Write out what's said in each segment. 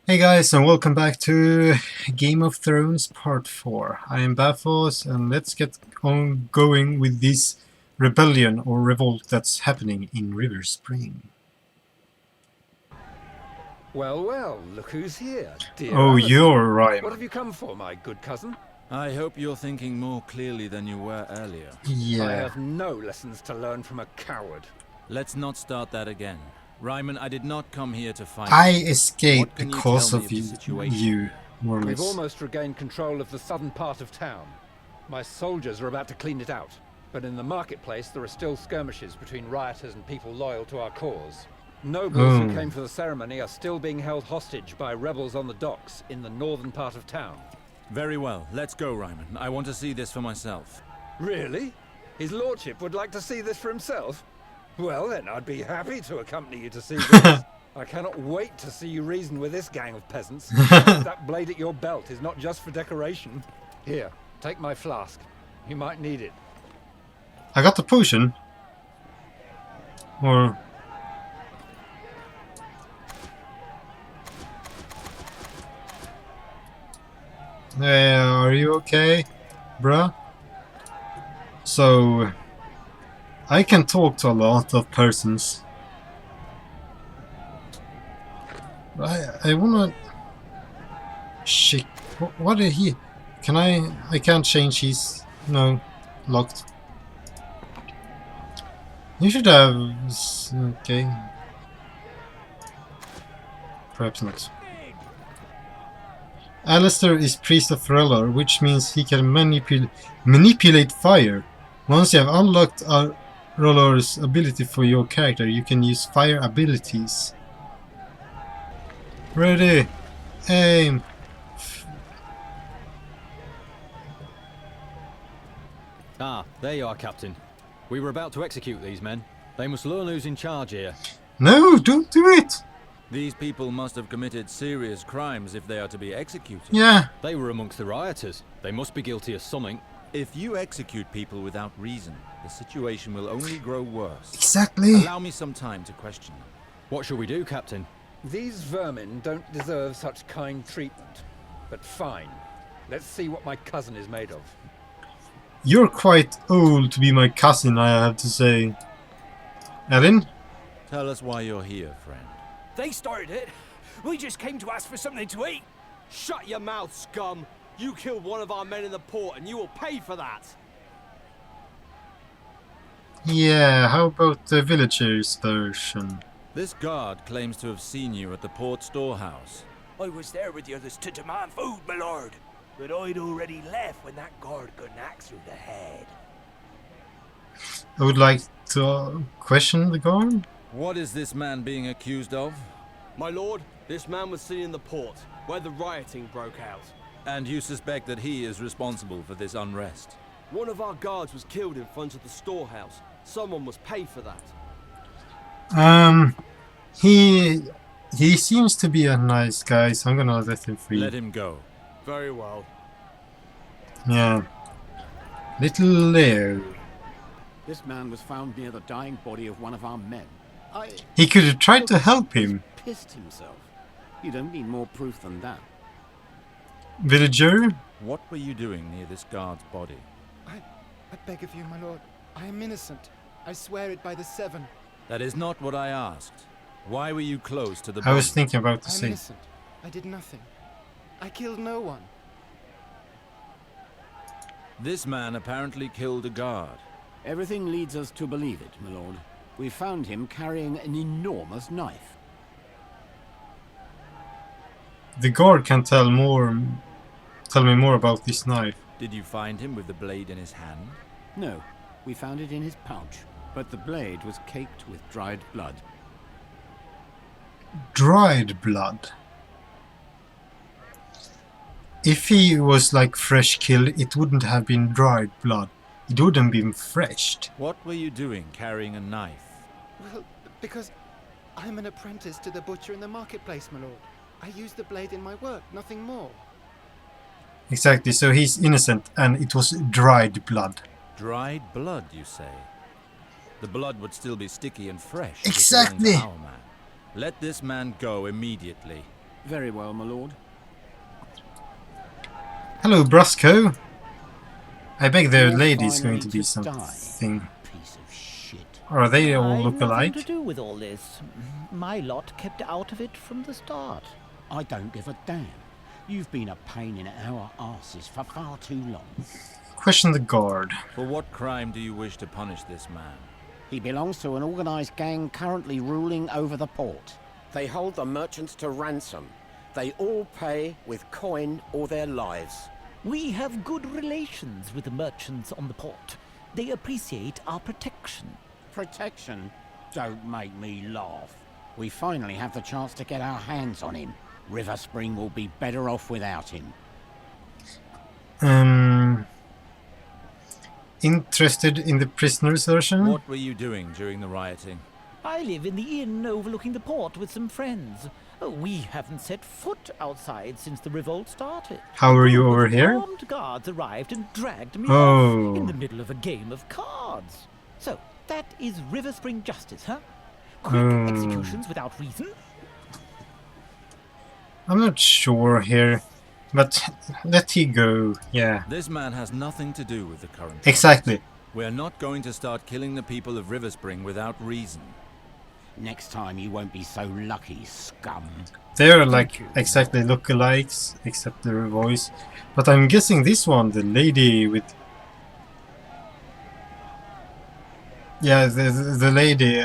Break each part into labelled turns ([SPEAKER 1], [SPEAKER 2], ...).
[SPEAKER 1] Hey guys, and welcome back to Game of Thrones Part 4. I am Bathos, and let's get on going with this rebellion or revolt that's happening in River Spring.
[SPEAKER 2] Well, well, look who's here, dear
[SPEAKER 1] Oh,
[SPEAKER 2] Alistair.
[SPEAKER 1] you're right.
[SPEAKER 2] What have you come for, my good cousin?
[SPEAKER 3] I hope you're thinking more clearly than you were earlier.
[SPEAKER 2] I
[SPEAKER 1] Yeah.
[SPEAKER 2] have no lessons to learn from a coward.
[SPEAKER 3] Let's not start that again. Ryman, I did not come here to fight.
[SPEAKER 1] I
[SPEAKER 3] you.
[SPEAKER 1] escaped
[SPEAKER 3] What can you
[SPEAKER 1] because
[SPEAKER 3] tell me
[SPEAKER 1] of
[SPEAKER 3] of the
[SPEAKER 1] you,
[SPEAKER 3] situation?
[SPEAKER 1] more or
[SPEAKER 2] We've
[SPEAKER 1] less.
[SPEAKER 2] almost regained control of the southern part of town. My soldiers are about to clean it out. But in the marketplace, there are still skirmishes between rioters and people loyal to our cause. Nobles who came for the ceremony are still being held hostage by rebels on the docks in the northern part of town.
[SPEAKER 3] Very well, let's go, Ryman. I want to see this for myself.
[SPEAKER 2] Really? His lordship would like to see this for himself? Well then, I'd be happy to accompany you to see this. I cannot wait to see you reason with this gang of peasants. That blade at your belt is not just for decoration. Here, take my flask. You might need it.
[SPEAKER 1] I got the potion. Or... are you okay, bruh? So... I can talk to a lot of persons. I wanna... Shit. What did he... Can I can't change his... No. Locked. You should have... Okay. Perhaps not. Alistair is Priest of R'hllor, which means he can manipulate fire. Once you have unlocked R'hllor's ability for your character, you can use fire abilities. Ready, aim.
[SPEAKER 4] Ah, there you are, Captain. We were about to execute these men. They must learn who's in charge here.
[SPEAKER 1] No, don't do it!
[SPEAKER 3] These people must have committed serious crimes if they are to be executed.
[SPEAKER 1] Yeah.
[SPEAKER 4] They were amongst the rioters. They must be guilty of something.
[SPEAKER 3] If you execute people without reason, the situation will only grow worse.
[SPEAKER 1] Exactly.
[SPEAKER 3] Allow me some time to question them.
[SPEAKER 4] What shall we do, Captain?
[SPEAKER 2] These vermin don't deserve such kind treatment. But fine. Let's see what my cousin is made of.
[SPEAKER 1] You're quite old to be my cousin, I have to say. Ellen?
[SPEAKER 3] Tell us why you're here, friend.
[SPEAKER 5] They started it. We just came to ask for something to eat. Shut your mouth, scum. You killed one of our men in the port and you will pay for that.
[SPEAKER 1] Yeah, how about the villagers version?
[SPEAKER 3] This guard claims to have seen you at the port storehouse.
[SPEAKER 5] I was there with the others to demand food, my lord. But I'd already left when that guard got an axe through the head.
[SPEAKER 1] I would like to question the guard.
[SPEAKER 3] What is this man being accused of?
[SPEAKER 5] My lord, this man was seen in the port, where the rioting broke out.
[SPEAKER 3] And you suspect that he is responsible for this unrest?
[SPEAKER 5] One of our guards was killed in front of the storehouse. Someone must pay for that.
[SPEAKER 1] He seems to be a nice guy, so I'm gonna let him free.
[SPEAKER 3] Let him go.
[SPEAKER 5] Very well.
[SPEAKER 1] Yeah. Little Leo.
[SPEAKER 6] This man was found near the dying body of one of our men.
[SPEAKER 1] He could have tried to help him.
[SPEAKER 6] Pissed himself. You don't need more proof than that.
[SPEAKER 1] Villager?
[SPEAKER 3] What were you doing near this guard's body?
[SPEAKER 7] I beg of you, my lord. I am innocent. I swear it by the Seven.
[SPEAKER 3] That is not what I asked. Why were you close to the
[SPEAKER 1] I
[SPEAKER 3] body?
[SPEAKER 1] was thinking about the
[SPEAKER 7] I am
[SPEAKER 1] same.
[SPEAKER 7] innocent. I did nothing. I killed no one.
[SPEAKER 3] This man apparently killed a guard.
[SPEAKER 6] Everything leads us to believe it, my lord. We found him carrying an enormous knife.
[SPEAKER 1] The guard can tell me more about this knife.
[SPEAKER 3] Did you find him with the blade in his hand?
[SPEAKER 6] No, we found it in his pouch, but the blade was caked with dried blood.
[SPEAKER 1] Dried blood. If he was like fresh killed, it wouldn't have been dried blood. It wouldn't have been fresh.
[SPEAKER 3] What were you doing carrying a knife?
[SPEAKER 7] Well, because I'm an apprentice to the butcher in the marketplace, my lord. I use the blade in my work, nothing more.
[SPEAKER 1] Exactly, so he's innocent and it was dried blood.
[SPEAKER 3] Dried blood, you say? The blood would still be sticky and fresh. if it
[SPEAKER 1] Exactly.
[SPEAKER 3] belonged to our man. Let this man go immediately.
[SPEAKER 6] Very well, my lord.
[SPEAKER 1] Hello, Brusco. I beg the
[SPEAKER 6] You're
[SPEAKER 1] lady's going
[SPEAKER 6] finally
[SPEAKER 1] to be
[SPEAKER 6] to die,
[SPEAKER 1] something.
[SPEAKER 6] piece of shit.
[SPEAKER 1] Are they all
[SPEAKER 8] I've
[SPEAKER 1] look
[SPEAKER 8] nothing
[SPEAKER 1] alike?
[SPEAKER 8] to do with all this. My lot kept out of it from the start.
[SPEAKER 6] I don't give a damn. You've been a pain in our asses for far too long.
[SPEAKER 1] Question the guard.
[SPEAKER 3] For what crime do you wish to punish this man?
[SPEAKER 6] He belongs to an organized gang currently ruling over the port.
[SPEAKER 9] They hold the merchants to ransom. They all pay with coin or their lives.
[SPEAKER 8] We have good relations with the merchants on the port. They appreciate our protection.
[SPEAKER 6] Protection? Don't make me laugh. We finally have the chance to get our hands on him. River Spring will be better off without him.
[SPEAKER 1] Interested in the prisoner's version?
[SPEAKER 3] What were you doing during the rioting?
[SPEAKER 8] I live in the inn overlooking the port with some friends. Oh, we haven't set foot outside since the revolt started.
[SPEAKER 1] How are you
[SPEAKER 8] A group
[SPEAKER 1] over
[SPEAKER 8] of
[SPEAKER 1] here?
[SPEAKER 8] Armed guards arrived and dragged me
[SPEAKER 1] Oh.
[SPEAKER 8] off in the middle of a game of cards. So, that is River Spring justice, huh? Quick
[SPEAKER 1] Oh.
[SPEAKER 8] executions without reason?
[SPEAKER 1] I'm not sure here, but let he go. Yeah,
[SPEAKER 3] This man has nothing to do with the current.
[SPEAKER 1] exactly.
[SPEAKER 3] We're not going to start killing the people of River Spring without reason.
[SPEAKER 6] Next time you won't be so lucky, scum.
[SPEAKER 1] They're like exactly lookalikes, except their voice. But I'm guessing this one, the lady with... Yeah, the lady,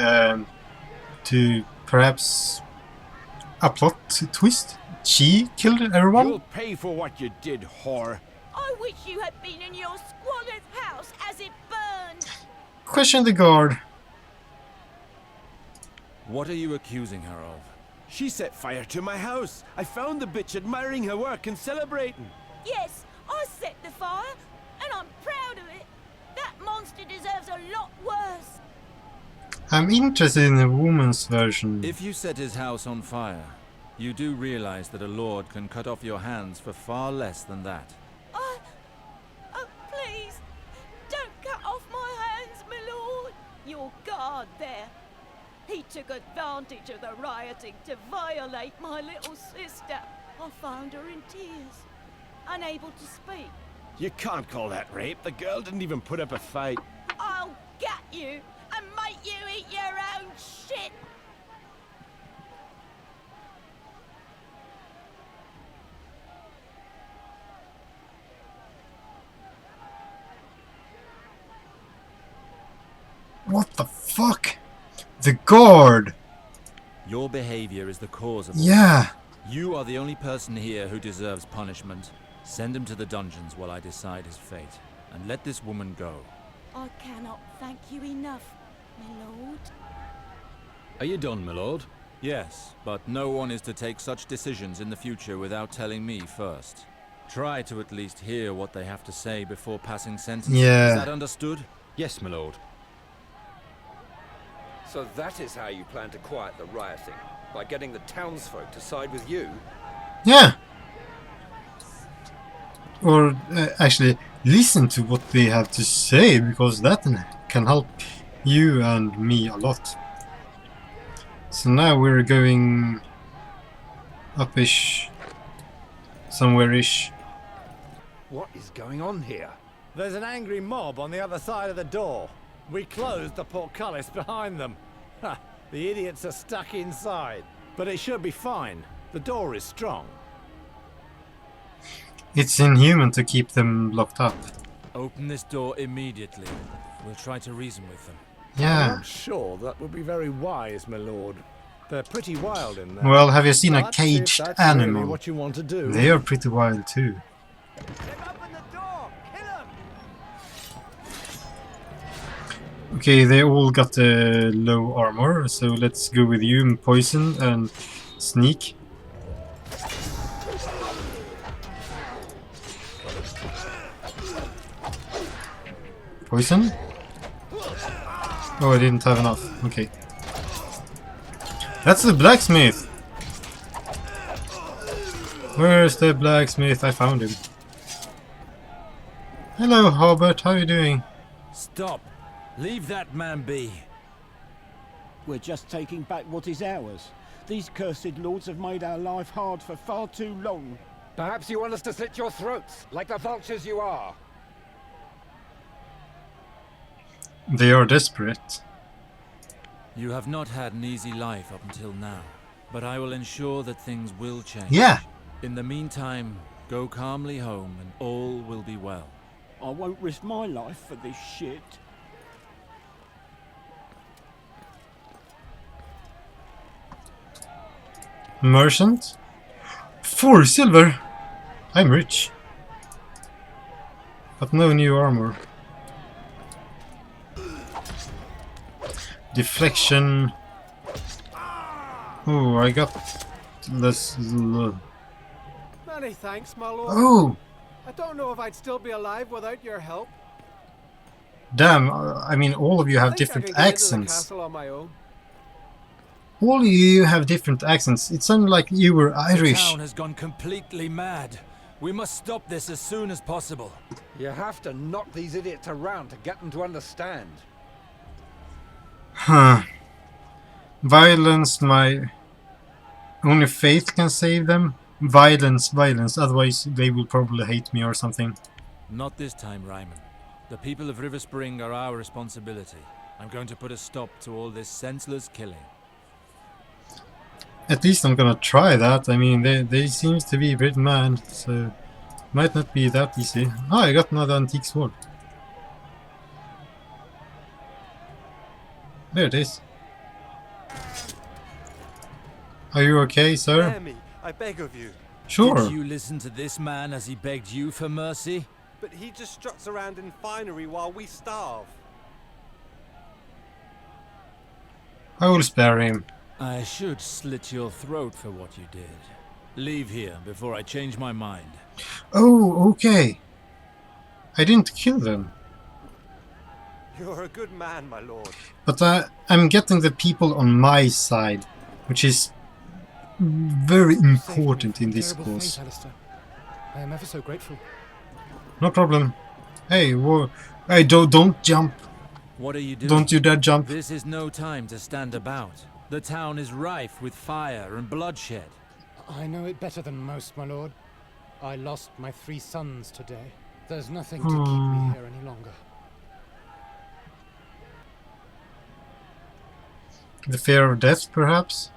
[SPEAKER 1] to perhaps a plot twist? She killed everyone?
[SPEAKER 5] You'll pay for what you did, whore.
[SPEAKER 10] I wish you had been in your squalor's house as it burned.
[SPEAKER 1] Question the guard.
[SPEAKER 3] What are you accusing her of?
[SPEAKER 5] She set fire to my house. I found the bitch admiring her work and celebrating.
[SPEAKER 10] Yes, I set the fire, and I'm proud of it. That monster deserves a lot worse.
[SPEAKER 1] I'm interested in the woman's version.
[SPEAKER 3] If you set his house on fire, you do realize that a lord can cut off your hands for far less than that.
[SPEAKER 10] Oh, please, don't cut off my hands, my lord. Your guard there. He took advantage of the rioting to violate my little sister. I found her in tears, unable to speak.
[SPEAKER 5] You can't call that rape. The girl didn't even put up a fight.
[SPEAKER 10] I'll gut you and make you eat your own shit.
[SPEAKER 1] What the fuck? The guard!
[SPEAKER 3] Your behavior is the cause of all
[SPEAKER 1] Yeah.
[SPEAKER 3] this. You are the only person here who deserves punishment. Send him to the dungeons while I decide his fate. And let this woman go.
[SPEAKER 10] I cannot thank you enough, my lord.
[SPEAKER 4] Are you done, my lord?
[SPEAKER 3] Yes, but no one is to take such decisions in the future without telling me first. Try to at least hear what they have to say before passing sentence.
[SPEAKER 1] Yeah.
[SPEAKER 3] Is that understood?
[SPEAKER 4] Yes, my lord.
[SPEAKER 2] So that is how you plan to quiet the rioting? By getting the townsfolk to side with you?
[SPEAKER 1] Yeah. Or actually listen to what they have to say, because that can help you and me a lot. So now we're going up-ish, somewhere-ish.
[SPEAKER 2] What is going on here?
[SPEAKER 5] There's an angry mob on the other side of the door. We closed the portcullis behind them. Ha! The idiots are stuck inside. But it should be fine. The door is strong.
[SPEAKER 1] It's inhuman to keep them locked up.
[SPEAKER 3] Open this door immediately. We'll try to reason with them.
[SPEAKER 5] I'm
[SPEAKER 1] Yeah.
[SPEAKER 5] not sure that would be very wise, my lord. They're pretty wild in there.
[SPEAKER 1] Well, have you seen a
[SPEAKER 5] But if
[SPEAKER 1] caged
[SPEAKER 5] that's really
[SPEAKER 1] animal?
[SPEAKER 5] what you want to do.
[SPEAKER 1] They are pretty wild too.
[SPEAKER 5] They've opened the door! Kill them!
[SPEAKER 1] Okay, they all got low armor, so let's go with you, Poison and Sneak. Poison? Oh, I didn't have enough. Okay. That's the blacksmith! Where's the blacksmith? I found him. Hello, Hobart. How are you doing?
[SPEAKER 3] Stop! Leave that man be.
[SPEAKER 6] We're just taking back what is ours. These cursed lords have made our life hard for far too long.
[SPEAKER 2] Perhaps you want us to slit your throats, like the vultures you are.
[SPEAKER 1] They are desperate.
[SPEAKER 3] You have not had an easy life up until now, but I will ensure that things will change.
[SPEAKER 1] Yeah.
[SPEAKER 3] In the meantime, go calmly home and all will be well.
[SPEAKER 6] I won't risk my life for this shit.
[SPEAKER 1] Merchant? 4 silver! I'm rich. But no new armor. Deflection. Oh, I got less.
[SPEAKER 5] Many thanks, my lord.
[SPEAKER 1] Oh!
[SPEAKER 5] I don't know if I'd still be alive without your help.
[SPEAKER 1] Damn, I mean, all of you have
[SPEAKER 5] I think I
[SPEAKER 1] different
[SPEAKER 5] can get into the
[SPEAKER 1] accents.
[SPEAKER 5] castle on my own.
[SPEAKER 1] All of you have different accents. It sounded like you were
[SPEAKER 3] The
[SPEAKER 1] Irish.
[SPEAKER 3] town has gone completely mad. We must stop this as soon as possible.
[SPEAKER 2] You have to knock these idiots around to get them to understand.
[SPEAKER 1] Huh. Violence, my... Only faith can save them? Violence, violence, otherwise they will probably hate me or something.
[SPEAKER 3] Not this time, Ryman. The people of River Spring are our responsibility. I'm going to put a stop to all this senseless killing.
[SPEAKER 1] At least I'm gonna try that. I mean, they seems to be a bit mad, so... Might not be that easy. Oh, I got another antique sword. There it is. Are you okay, sir?
[SPEAKER 11] Spare me, I beg of you.
[SPEAKER 1] Sure.
[SPEAKER 3] Did you listen to this man as he begged you for mercy?
[SPEAKER 11] But he just struts around in finery while we starve.
[SPEAKER 1] I will spare him.
[SPEAKER 3] I should slit your throat for what you did. Leave here before I change my mind.
[SPEAKER 1] Oh, okay. I didn't kill them.
[SPEAKER 11] You're a good man, my lord.
[SPEAKER 1] But I'm getting the people on my side, which is very important in this cause.
[SPEAKER 5] I am ever so grateful.
[SPEAKER 1] No problem. Hey, hey, don't jump.
[SPEAKER 3] What are you doing?
[SPEAKER 1] Don't you dare jump.
[SPEAKER 3] This is no time to stand about. The town is rife with fire and bloodshed.
[SPEAKER 5] I know it better than most, my lord. I lost my 3 sons today. There's nothing to keep me here any longer.
[SPEAKER 1] The fear of death, perhaps?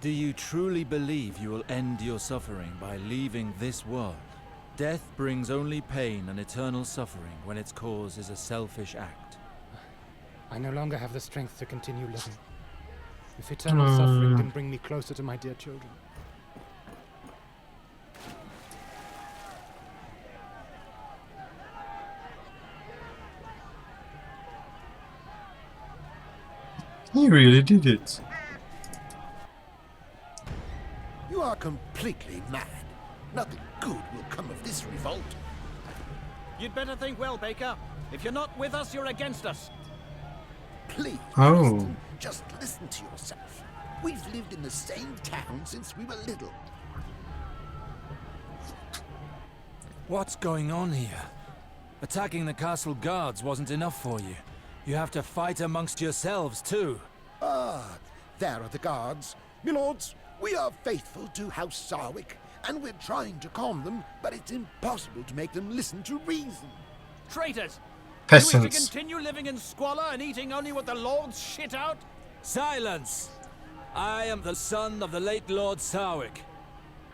[SPEAKER 3] Do you truly believe you will end your suffering by leaving this world? Death brings only pain and eternal suffering when its cause is a selfish act.
[SPEAKER 5] I no longer have the strength to continue living. If eternal suffering can bring me closer to my dear children.
[SPEAKER 1] He really did it.
[SPEAKER 12] You are completely mad. Nothing good will come of this revolt.
[SPEAKER 6] You'd better think well, Baker. If you're not with us, you're against us.
[SPEAKER 12] Please,
[SPEAKER 1] Oh.
[SPEAKER 12] Preston, just listen to yourself. We've lived in the same town since we were little.
[SPEAKER 3] What's going on here? Attacking the castle guards wasn't enough for you. You have to fight amongst yourselves, too.
[SPEAKER 12] Ah, there are the guards. Milords, we are faithful to House Sarwick, and we're trying to calm them, but it's impossible to make them listen to reason.
[SPEAKER 6] Traitors!
[SPEAKER 1] Peasants.
[SPEAKER 6] You wish to continue living in squalor and eating only what the lords shit out?
[SPEAKER 3] Silence! I am the son of the late Lord Sarwick.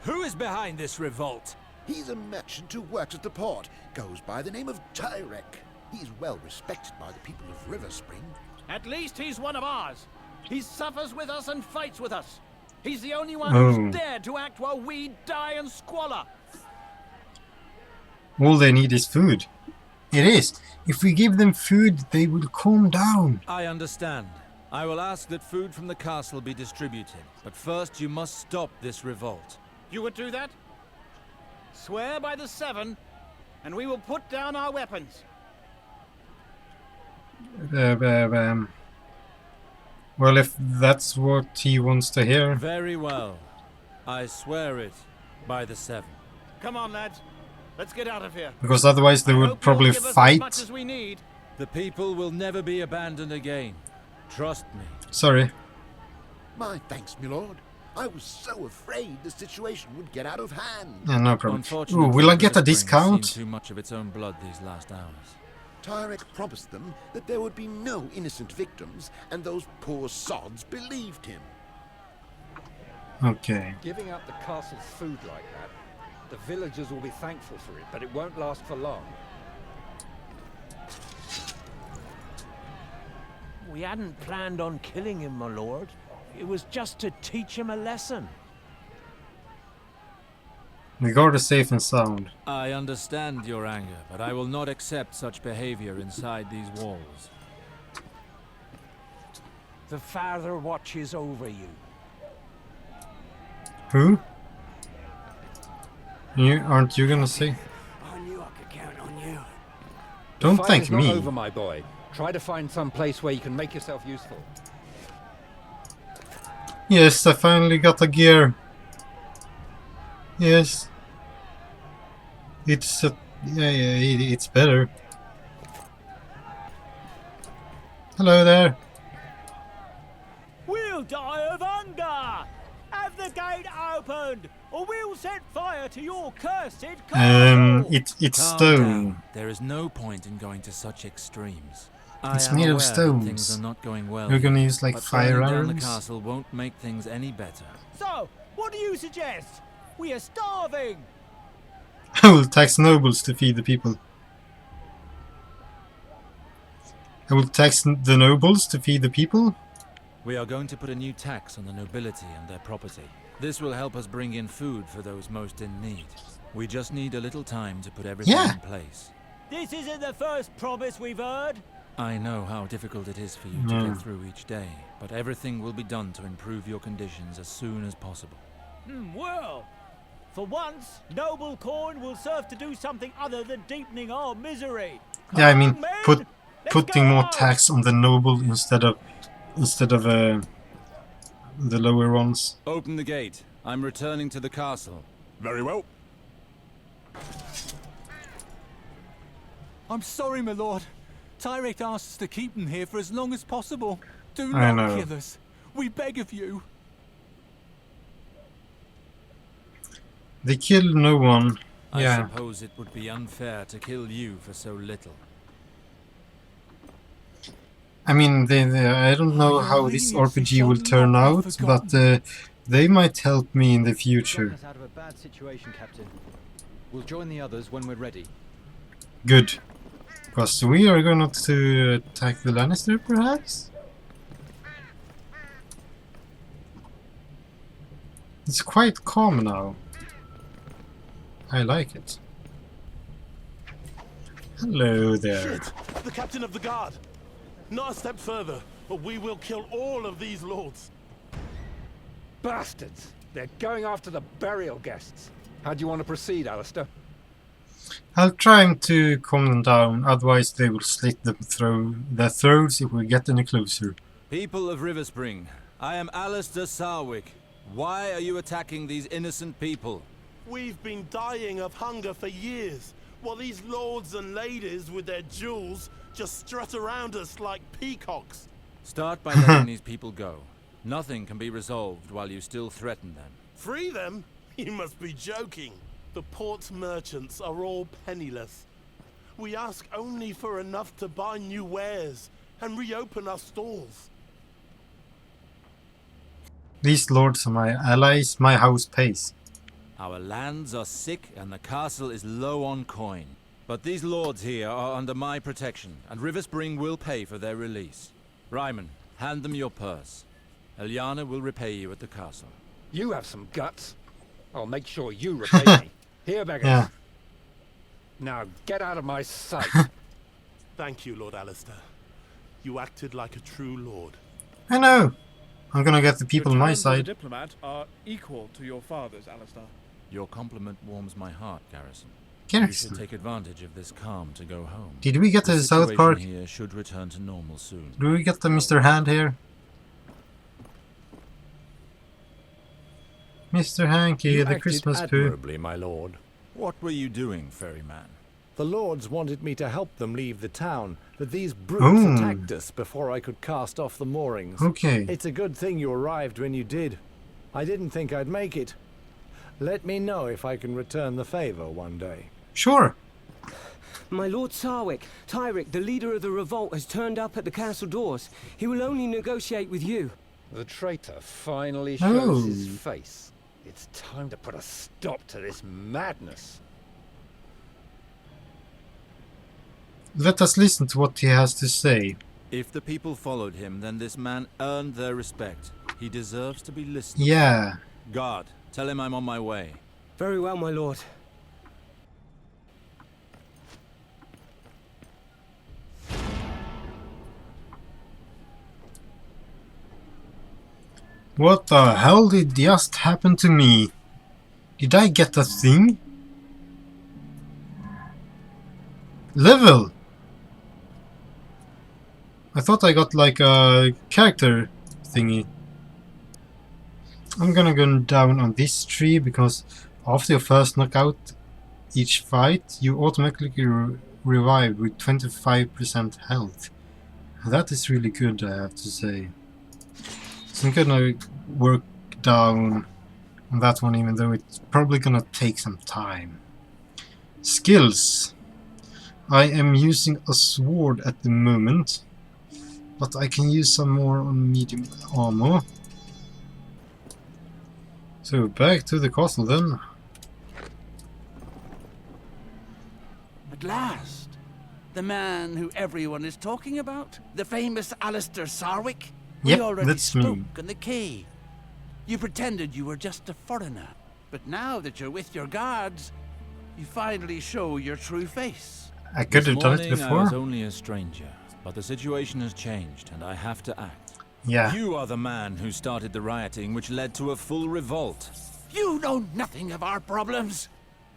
[SPEAKER 3] Who is behind this revolt?
[SPEAKER 12] He's a merchant who works at the port, goes by the name of Tyrek. He's well respected by the people of River Spring.
[SPEAKER 6] At least he's one of ours. He suffers with us and fights with us. He's the only one
[SPEAKER 1] Oh.
[SPEAKER 6] who's dared to act while we die in squalor.
[SPEAKER 1] All they need is food. It is. If we give them food, they will calm down.
[SPEAKER 3] I understand. I will ask that food from the castle be distributed. But first you must stop this revolt.
[SPEAKER 6] You would do that? Swear by the 7, and we will put down our weapons.
[SPEAKER 1] Well, if that's what he wants to hear.
[SPEAKER 3] Very well. I swear it by the 7.
[SPEAKER 6] Come on, lads. Let's get out of here.
[SPEAKER 1] Because otherwise they
[SPEAKER 6] I
[SPEAKER 1] would
[SPEAKER 6] hope
[SPEAKER 1] probably
[SPEAKER 6] you'll give us as
[SPEAKER 1] fight.
[SPEAKER 6] much as we need.
[SPEAKER 3] The people will never be abandoned again. Trust me.
[SPEAKER 1] Sorry.
[SPEAKER 12] My thanks, milord. I was so afraid the situation would get out of hand.
[SPEAKER 1] Yeah, no problem. Ooh,
[SPEAKER 3] Unfortunately,
[SPEAKER 1] will I get a
[SPEAKER 3] River Spring has seen
[SPEAKER 1] discount?
[SPEAKER 3] too much of its own blood these last hours.
[SPEAKER 12] Tyrek promised them that there would be no innocent victims, and those poor sods believed him.
[SPEAKER 1] Okay.
[SPEAKER 2] Giving up the castle's food like that, the villagers will be thankful for it, but it won't last for long.
[SPEAKER 13] We hadn't planned on killing him, my lord. It was just to teach him a lesson.
[SPEAKER 1] The guard is safe and sound.
[SPEAKER 3] I understand your anger, but I will not accept such behavior inside these walls.
[SPEAKER 13] The Father watches over you.
[SPEAKER 1] Who? Aren't you gonna say?
[SPEAKER 13] I knew I could count on you.
[SPEAKER 1] Don't
[SPEAKER 2] The fight
[SPEAKER 1] thank
[SPEAKER 2] is
[SPEAKER 1] me.
[SPEAKER 2] not over, my boy. Try to find some place where you can make yourself useful.
[SPEAKER 1] Yes, I finally got a gear. Yes. It's it's better. Hello there.
[SPEAKER 8] We'll die of hunger! Have the gate opened, or we'll set fire to your cursed castle!
[SPEAKER 1] It's
[SPEAKER 3] Calm
[SPEAKER 1] stone.
[SPEAKER 3] down. There is no point in going to such extremes.
[SPEAKER 1] It's
[SPEAKER 3] I am
[SPEAKER 1] made of
[SPEAKER 3] aware that
[SPEAKER 1] stones.
[SPEAKER 3] Things are not going well.
[SPEAKER 1] We're gonna use like
[SPEAKER 3] but
[SPEAKER 1] fire
[SPEAKER 3] burning down the
[SPEAKER 1] arrows.
[SPEAKER 3] castle won't make things any better.
[SPEAKER 8] So, what do you suggest? We are starving!
[SPEAKER 1] I will tax nobles to feed the people. I will tax the nobles to feed the people.
[SPEAKER 3] We are going to put a new tax on the nobility and their property. This will help us bring in food for those most in need. We just need a little time to put everything in place.
[SPEAKER 8] This isn't the first promise we've heard.
[SPEAKER 3] I know how difficult it is for you to get through each day, but everything will be done to improve your conditions as soon as possible.
[SPEAKER 8] Well, for once, noble coin will serve to do something other than deepening our misery.
[SPEAKER 1] Yeah, I mean,
[SPEAKER 8] Men,
[SPEAKER 1] putting more tax on the noble instead of the lower ones.
[SPEAKER 3] Open the gate. I'm returning to the castle.
[SPEAKER 14] Very well.
[SPEAKER 15] I'm sorry, my lord. Tyrek asked us to keep them here for as long as possible. Do
[SPEAKER 1] I
[SPEAKER 15] not
[SPEAKER 1] know.
[SPEAKER 15] kill us. We beg of you.
[SPEAKER 1] They kill no one.
[SPEAKER 3] I
[SPEAKER 1] Yeah.
[SPEAKER 3] suppose it would be unfair to kill you for so little.
[SPEAKER 1] I mean, I don't know how this RPG will turn out, but they might help me in the future.
[SPEAKER 4] Us out of a bad situation, Captain. We'll join the others when we're ready.
[SPEAKER 1] Good. Because we are going to attack the Lannister, perhaps? It's quite calm now. I like it. Hello there.
[SPEAKER 14] Shit! The captain of the guard! Not a step further, or we will kill all of these lords.
[SPEAKER 2] Bastards! They're going after the burial guests. How do you want to proceed, Alistair?
[SPEAKER 1] I'll try to calm them down, otherwise they will slit their throats if we get any closer.
[SPEAKER 3] People of River Spring, I am Alistair Sarwick. Why are you attacking these innocent people?
[SPEAKER 14] We've been dying of hunger for years, while these lords and ladies with their jewels just strut around us like peacocks.
[SPEAKER 3] Start by letting these people go. Nothing can be resolved while you still threaten them.
[SPEAKER 14] Free them? You must be joking. The port's merchants are all penniless. We ask only for enough to buy new wares and reopen our stalls.
[SPEAKER 1] These lords are my allies, my house pays.
[SPEAKER 3] Our lands are sick and the castle is low on coin. But these lords here are under my protection, and River Spring will pay for their release. Ryman, hand them your purse. Eliana will repay you at the castle.
[SPEAKER 2] You have some guts. I'll make sure you repay me. Here, beggars.
[SPEAKER 1] Yeah.
[SPEAKER 2] Now get out of my sight.
[SPEAKER 14] Thank you, Lord Alistair. You acted like a true lord.
[SPEAKER 1] I know. I'm gonna get the people on my
[SPEAKER 16] Your terms as a
[SPEAKER 1] side.
[SPEAKER 16] diplomat are equal to your father's, Alistair.
[SPEAKER 3] Your compliment warms my heart, Garrison.
[SPEAKER 1] Garrison?
[SPEAKER 3] You should take advantage of this calm to go home.
[SPEAKER 1] Did we get
[SPEAKER 3] The
[SPEAKER 1] the South
[SPEAKER 3] situation
[SPEAKER 1] Park?
[SPEAKER 3] here should return to normal soon.
[SPEAKER 1] Do we get the Mr. Hand here? Mr. Hanky,
[SPEAKER 5] You
[SPEAKER 1] the
[SPEAKER 5] acted
[SPEAKER 1] Christmas poo.
[SPEAKER 5] admirably, my lord.
[SPEAKER 3] What were you doing, ferryman?
[SPEAKER 5] The lords wanted me to help them leave the town, but these brutes
[SPEAKER 1] Oh.
[SPEAKER 5] attacked us before I could cast off the moorings.
[SPEAKER 1] Okay.
[SPEAKER 5] It's a good thing you arrived when you did. I didn't think I'd make it. Let me know if I can return the favor one day.
[SPEAKER 1] Sure.
[SPEAKER 17] My Lord Sarwick, Tyrick, the leader of the revolt, has turned up at the castle doors. He will only negotiate with you.
[SPEAKER 2] The traitor finally shows his
[SPEAKER 1] Oh.
[SPEAKER 2] face. It's time to put a stop to this madness.
[SPEAKER 1] Let us listen to what he has to say.
[SPEAKER 3] If the people followed him, then this man earned their respect. He deserves to be listened
[SPEAKER 1] Yeah.
[SPEAKER 3] to. Guard, tell him I'm on my way.
[SPEAKER 17] Very well, my lord.
[SPEAKER 1] What the hell did just happen to me? Did I get a thing? Level! I thought I got like a character thingy. I'm gonna go down on this tree because after your first knockout each fight, you automatically revive with 25% health. That is really good, I have to say. So I'm gonna work down on that one, even though it's probably gonna take some time. Skills. I am using a sword at the moment, but I can use some more on medium armor. So back to the castle then.
[SPEAKER 18] At last! The man who everyone is talking about? The famous Alistair Sarwick?
[SPEAKER 1] Yep,
[SPEAKER 18] We already
[SPEAKER 1] that's me.
[SPEAKER 18] spoke on the quay. You pretended you were just a foreigner. But now that you're with your guards, you finally show your true face.
[SPEAKER 1] I could have done it
[SPEAKER 3] This morning I was
[SPEAKER 1] before.
[SPEAKER 3] only a stranger, but the situation has changed and I have to act.
[SPEAKER 1] Yeah.
[SPEAKER 3] You are the man who started the rioting which led to a full revolt.
[SPEAKER 18] You know nothing of our problems.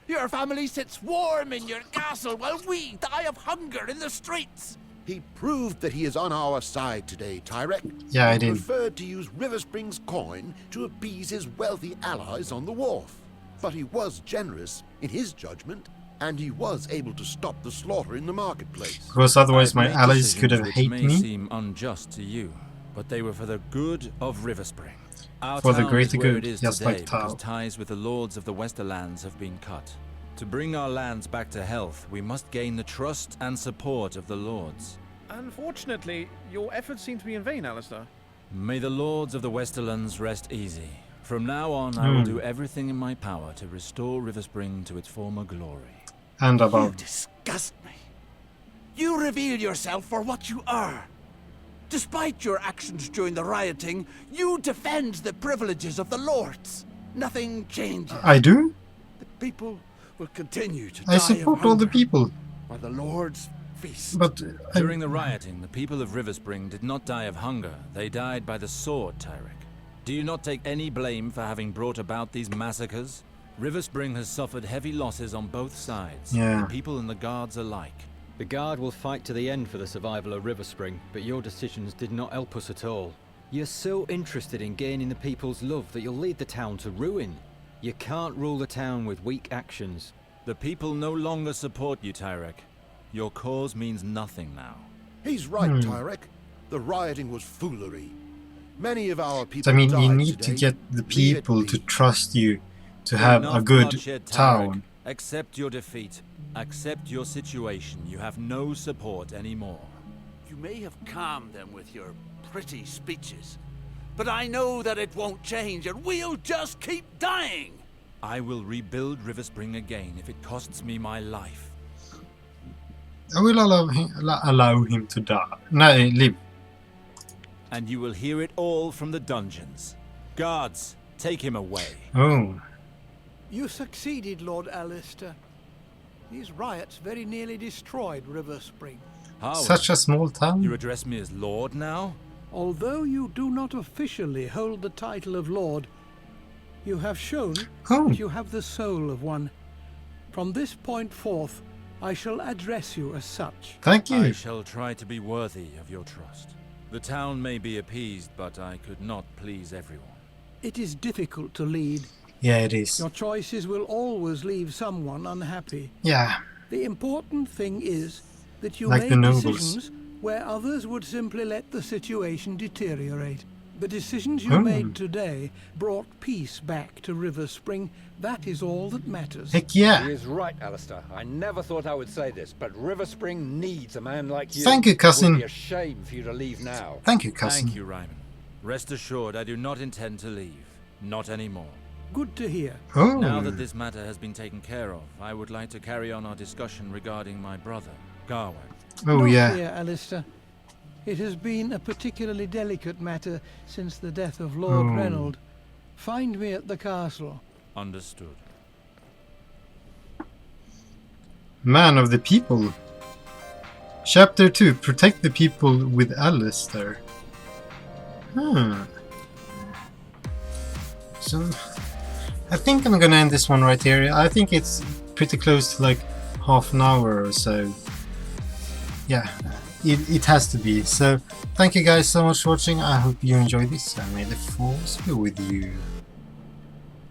[SPEAKER 18] Your family sits warm in your castle while we die of hunger in the streets.
[SPEAKER 12] He proved that he is on our side today, Tyrek.
[SPEAKER 1] Yeah, I
[SPEAKER 12] He
[SPEAKER 1] did.
[SPEAKER 12] preferred to use River Springs coin to appease his wealthy allies on the wharf. But he was generous in his judgment, and he was able to stop the slaughter in the marketplace.
[SPEAKER 1] Because otherwise my
[SPEAKER 3] I've made
[SPEAKER 1] allies could have
[SPEAKER 3] decisions which
[SPEAKER 1] hated
[SPEAKER 3] may
[SPEAKER 1] me.
[SPEAKER 3] seem unjust to you, but they were for the good of River Spring. Our
[SPEAKER 1] For the
[SPEAKER 3] town
[SPEAKER 1] greater
[SPEAKER 3] is where
[SPEAKER 1] good,
[SPEAKER 3] it is
[SPEAKER 1] just
[SPEAKER 3] today
[SPEAKER 1] like Tau.
[SPEAKER 3] because ties with the lords of the Westerlands have been cut. To bring our lands back to health, we must gain the trust and support of the lords.
[SPEAKER 16] Unfortunately, your efforts seem to be in vain, Alistair.
[SPEAKER 3] May the lords of the Westerlands rest easy. From now on, I will
[SPEAKER 1] Hmm.
[SPEAKER 3] do everything in my power to restore River Spring to its former glory.
[SPEAKER 1] And above.
[SPEAKER 18] You disgust me. You reveal yourself for what you are. Despite your actions during the rioting, you defend the privileges of the lords. Nothing changes.
[SPEAKER 1] I do?
[SPEAKER 18] The people will continue to
[SPEAKER 1] I
[SPEAKER 18] die
[SPEAKER 1] support
[SPEAKER 18] of
[SPEAKER 1] all the
[SPEAKER 18] hunger
[SPEAKER 1] people.
[SPEAKER 18] while the lords feast.
[SPEAKER 1] But
[SPEAKER 3] During the rioting, the people of River Spring did not die of hunger. They died by the sword, Tyrek. Do you not take any blame for having brought about these massacres? River Spring has suffered heavy losses on both sides,
[SPEAKER 4] Yeah.
[SPEAKER 3] the people and the guards alike.
[SPEAKER 4] The Guard will fight to the end for the survival of River Spring, but your decisions did not help us at all. You're so interested in gaining the people's love that you'll lead the town to ruin. You can't rule the town with weak actions.
[SPEAKER 3] The people no longer support you, Tyrek. Your cause means nothing now.
[SPEAKER 12] He's right,
[SPEAKER 1] Hmm.
[SPEAKER 12] Tyrek. The rioting was foolery. Many of our people
[SPEAKER 1] I mean, you
[SPEAKER 12] died
[SPEAKER 1] need to
[SPEAKER 12] today.
[SPEAKER 1] get the
[SPEAKER 12] Leave it
[SPEAKER 1] people
[SPEAKER 12] be.
[SPEAKER 1] to trust you to have a
[SPEAKER 3] Enough
[SPEAKER 1] good
[SPEAKER 3] bloodshed, Tyrek.
[SPEAKER 1] town.
[SPEAKER 3] Accept your defeat. Accept your situation. You have no support anymore.
[SPEAKER 18] You may have calmed them with your pretty speeches, but I know that it won't change and we'll just keep dying.
[SPEAKER 3] I will rebuild River Spring again if it costs me my life.
[SPEAKER 1] I will allow him to die. No, live.
[SPEAKER 3] And you will hear it all from the dungeons. Guards, take him away.
[SPEAKER 1] Oh.
[SPEAKER 19] You succeeded, Lord Alistair. These riots very nearly destroyed River Spring.
[SPEAKER 3] Howard,
[SPEAKER 1] Such a small town.
[SPEAKER 3] you address me as Lord now?
[SPEAKER 19] Although you do not officially hold the title of Lord, you have shown
[SPEAKER 1] Oh.
[SPEAKER 19] that you have the soul of one. From this point forth, I shall address you as such.
[SPEAKER 1] Thank you.
[SPEAKER 3] I shall try to be worthy of your trust. The town may be appeased, but I could not please everyone.
[SPEAKER 19] It is difficult to lead.
[SPEAKER 1] Yeah, it is.
[SPEAKER 19] Your choices will always leave someone unhappy.
[SPEAKER 1] Yeah.
[SPEAKER 19] The important thing is that you
[SPEAKER 1] Like
[SPEAKER 19] make
[SPEAKER 1] the nobles.
[SPEAKER 19] decisions where others would simply let the situation deteriorate. The decisions you made today brought peace back to River Spring. That is all that matters.
[SPEAKER 1] Heck yeah.
[SPEAKER 2] He is right, Alistair. I never thought I would say this, but River Spring needs a man like you.
[SPEAKER 1] Thank you, cousin.
[SPEAKER 2] It would be a shame for you to leave now.
[SPEAKER 1] Thank you, cousin.
[SPEAKER 3] Thank you, Ryman. Rest assured, I do not intend to leave. Not anymore.
[SPEAKER 19] Good to hear.
[SPEAKER 1] Oh.
[SPEAKER 3] Now that this matter has been taken care of, I would like to carry on our discussion regarding my brother, Garwin.
[SPEAKER 1] Oh,
[SPEAKER 19] Not
[SPEAKER 1] yeah.
[SPEAKER 19] here, Alistair. It has been a particularly delicate matter since the death of Lord Reynold. Find me at the castle.
[SPEAKER 3] Understood.
[SPEAKER 1] Man of the people. Chapter 2. Protect the people with Alistair. So, I think I'm gonna end this one right here. I think it's pretty close to like half an hour or so. Yeah, it has to be. So, thank you guys so much for watching. I hope you enjoyed this, and may the force be with you.